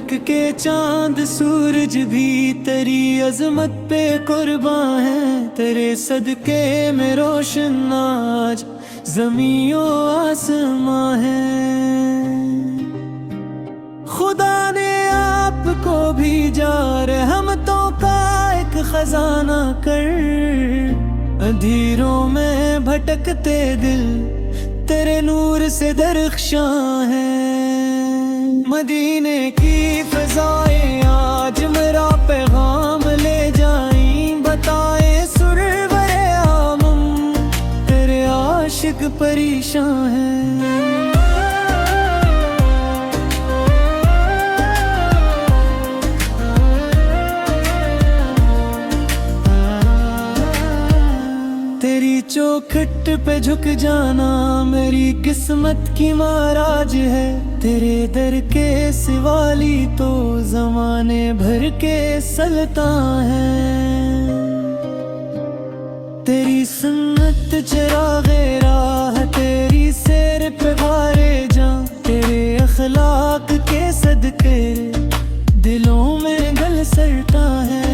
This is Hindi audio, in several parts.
फलक के चांद सूरज भी तेरी अजमत पे कुर्बान है। तेरे सदके में रोशन आज ज़मीं ओ आसमां है। खुदा ने आपको भेजा रहमतों का एक खजाना कर। अंधेरों में भटकते दिल तेरे नूर से दरख्शां है। मदीने की फ़ज़ाएं आज मेरा पैगाम ले जाईं। बताए सुरवरे आमम तेरे आशिक परेशान हैं। तेरी चौखट पे झुक जाना मेरी किस्मत की महाराज है। तेरे दर के सिवाली तो ज़माने भर के सल्तान है। तेरी सुन्नत चिरागे राह तेरी सैर पे भारे जा। तेरे अखलाक के सदके दिलों में गल सरता है।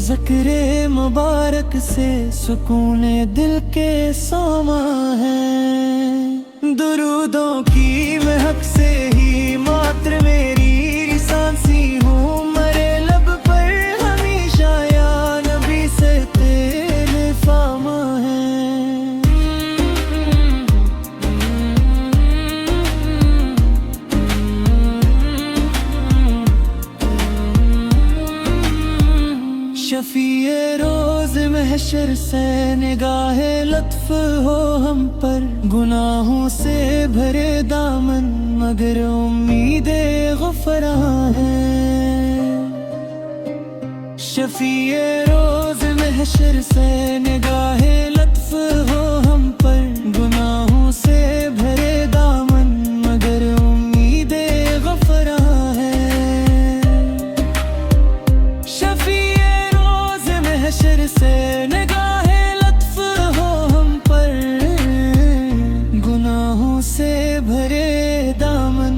ज़िक्रे मुबारक से सुकूने दिल के सामा है। दुरूदों की महक से ही मात्र मेरी सांसी हूँ। मरे लब पर हमेशा या नबी से तेरे फामा है। शफ़ीए रोज़ महशर से निगाहे लत्फ़ हो हम पर। गुनाहों से भरे दामन मगर उम्मीदे ग़ुफ़रान है। शफ़ीए रोज़ महशर से निगाहे लत्फ़ हो हम पर। गुनाहों से भरे दामन मगर उम्मीदे ग़ुफ़रान है। महशर से निगाहे लत्फ़ हो हम पर। गुनाहों से भरे दामन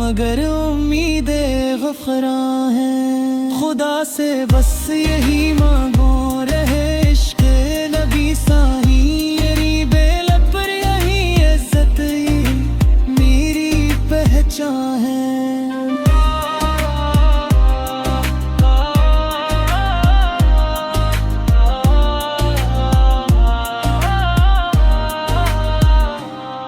मगर उम्मीदे ग़ुफ़रान है। खुदा से बस यही मांगो रहे इश्क़ नबी साही। मेरी बेलब पर यही इज़्ज़त मेरी पहचान है।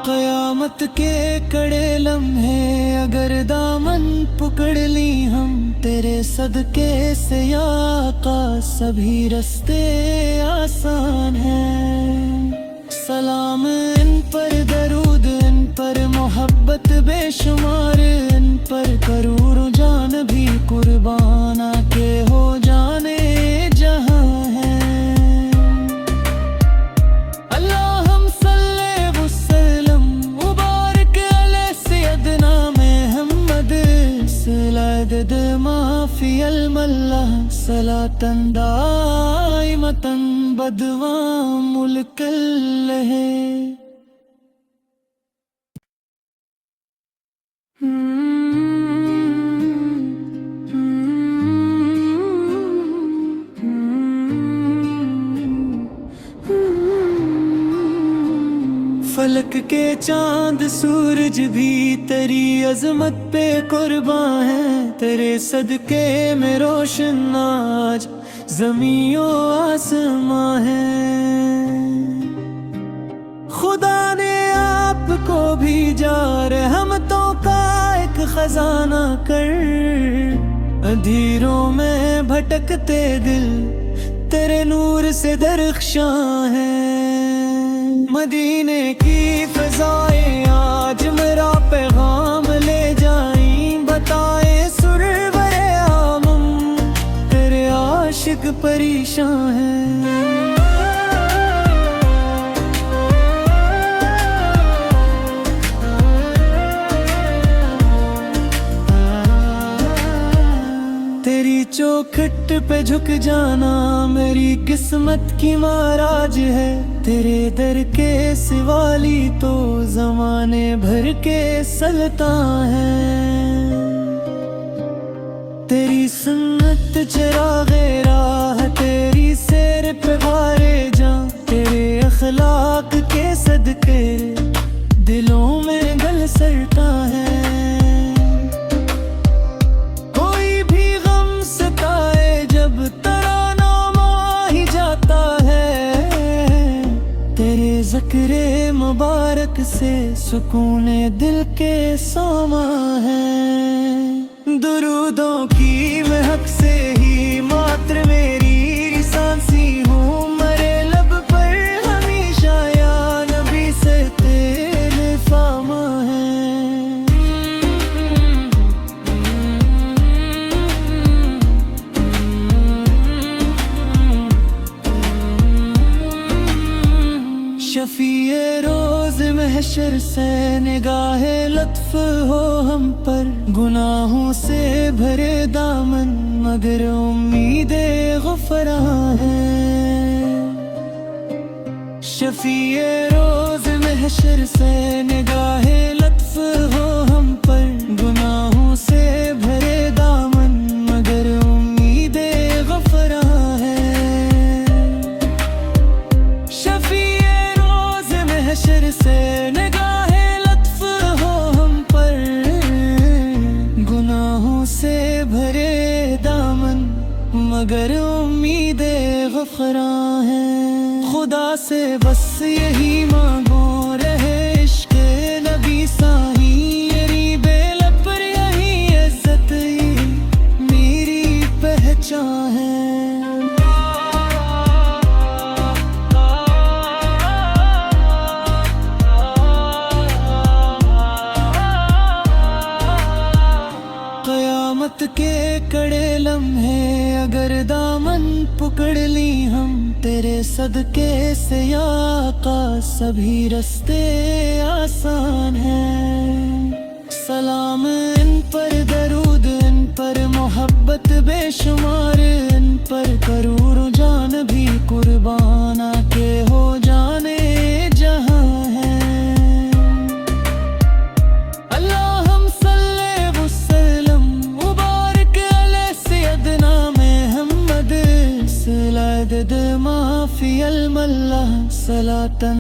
क़यामत के कड़े लम्हे अगर दामन पकड़ ली हम। तेरे सदके से या आका सभी रास्ते आसान हैं। सलाम इन पर दरूद इन पर मोहब्बत बेशुमार। इन पर करूँ जान भी कुर्बान के हो जाने जहाँ है। माफ़ी अल-मल्ला सलातन दाइमतन बदवा मुल्क लहे। फलक के चांद सूरज भी तेरी अजमत पे कुर्बान है। तेरे सदके में रोशन आज ज़मीं ओ आसमां है। खुदा ने आपको भेजा रहमतों का एक खजाना कर। अंधेरों में भटकते दिल तेरे नूर से दरख्शां है। मदीने की फ़ज़ाएं आज मेरा पैगाम ले जाईं। बताए सुरवरे आमम तेरे आशिक परेशान हैं। तेरी चौखट फीट पे झुक जाना मेरी किस्मत की महाराज है। तेरे दर के सिवाली तो जमाने भर के सल्तान है। तेरी सुन्नत चिरागे राह, तेरी सैर पे वारे जा, तेरे अखलाक के सदके दिलों में गल सरता है। कोई भी गम सताए जब तराना आ ही जाता है, तेरे ज़िक्रे मुबारक से सुकून दिल के सामा है। दुरूदों की महक से ही मात्र मेरी सांसी हूँ, मरे लब पर हमेशा या नबी से तेरे फामा है। शफीए रोज महशर से निगाहे लत्फ हो हम पर, गुनाहों से भरे दामन मगर उम्मीदे गुफरां है। शफीए रोज महशर से निगाहे लत्फ हो हम पर, गुनाहों से भरे दामन मगर उम्मीदे गुफरां है। शफीए रोज महशर से निगाहे लत्फ हो हम पर, गुनाहों से भरे दामन मगर उम्मीदे गुफरां है। खुदा से बस यही मांगो रहे इश्क नबी साही, मेरी बेलब पर यही इज्जत मेरी पहचान है। क़यामत के कड़े लम्हे अगर दामन पकड़ ली हम, तेरे सदके से या आका सभी रास्ते आसान हैं। सलाम इन पर, दरूद इन पर, मोहब्बत बेशुमार इन पर करूँ जान भी कुर्बान के हो जाने जहाँ है। अल्लाहुम सल्ले वसल्लम मुबारक अला सय्यदना मुहम्मद, सलात माफी अल मल्ला सलातन।